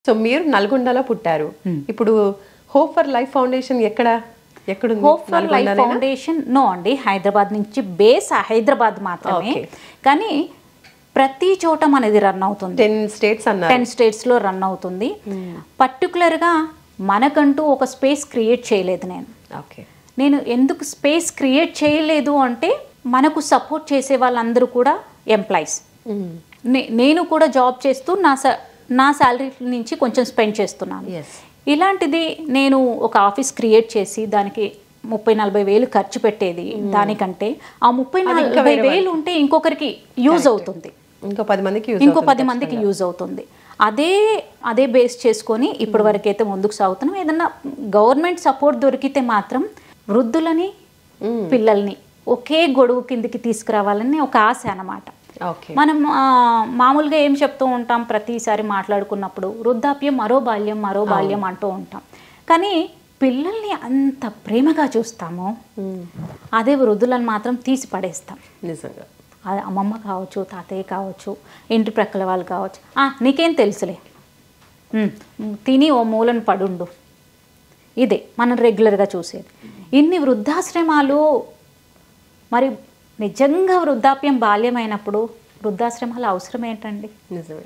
So మీరు నల్గొండలో పుట్టారు. ఇప్పుడు హోప్ ఫర్ లైఫ్ ఫౌండేషన్ ఎక్కడుంది? Hope for life foundation no అండి, హైదరాబాద్ నుంచి బేస్ హైదరాబాద్ మాత్రమే. కానీ ప్రతి చోట మనది రన్ అవుతుంది. 10 స్టేట్స్ అన్నారు. 10 స్టేట్స్లో రన్ అవుతుంది. పర్టికులర్గా మనకంటూ ఒక స్పేస్ క్రియేట్ చేయలేదు నేను ఎందుకు స్పేస్ క్రియేట్ చేయలేదు అంటే, మనకు సపోర్ట్ చేసే వాళ్ళందరూ కూడా ఎంప్లాయీస్. నేను కూడా జాబ్ చేస్తూ నా శాలరీ నుంచి కొంచెం స్పెండ్ చేస్తున్నాను. ఇలాంటిది నేను ఒక ఆఫీస్ క్రియేట్ చేసి దానికి 30-40 వేలు ఖర్చు పెట్టేది దానికంటే ఆ 30-40 వేలు ఉంటే ఇంకొకరికి యూజ్ అవుతుంది, ఇంకో 10 మందికి యూజ్ అవుతుంది. అదే బేస్ చేసుకొని ఇప్పటి వరకు అయితే ముందుకు సాగుతున్నాం. ఏదన్నా గవర్నమెంట్ సపోర్ట్ దొరికితే మాత్రం వృద్ధులని పిల్లల్ని ఒకే గొడుగు కిందికి తీసుకురావాలని ఒక ఆశ అన్నమాట. మనం మామూలుగా ఏం చెప్తూ ఉంటాం, ప్రతిసారి మాట్లాడుకున్నప్పుడు వృద్ధాప్యం మరో బాల్యం అంటూ ఉంటాం. కానీ పిల్లల్ని అంత ప్రేమగా చూస్తాము, అదే వృద్ధులను మాత్రం తీసి పడేస్తాం. నిజంగా అది అమ్మమ్మ కావచ్చు, తాతయ్య కావచ్చు, ఇంటి ప్రక్కల వాళ్ళు కావచ్చు, నీకేం తెలుసులే, తిని ఓ మూలను పడుండు, ఇదే మనం రెగ్యులర్గా చూసేది. ఇన్ని వృద్ధాశ్రమాలు, మరి నిజంగా వృద్ధాప్యం బాల్యమైనప్పుడు వృద్ధాశ్రమాల అవసరం ఏంటండి? నిజమే.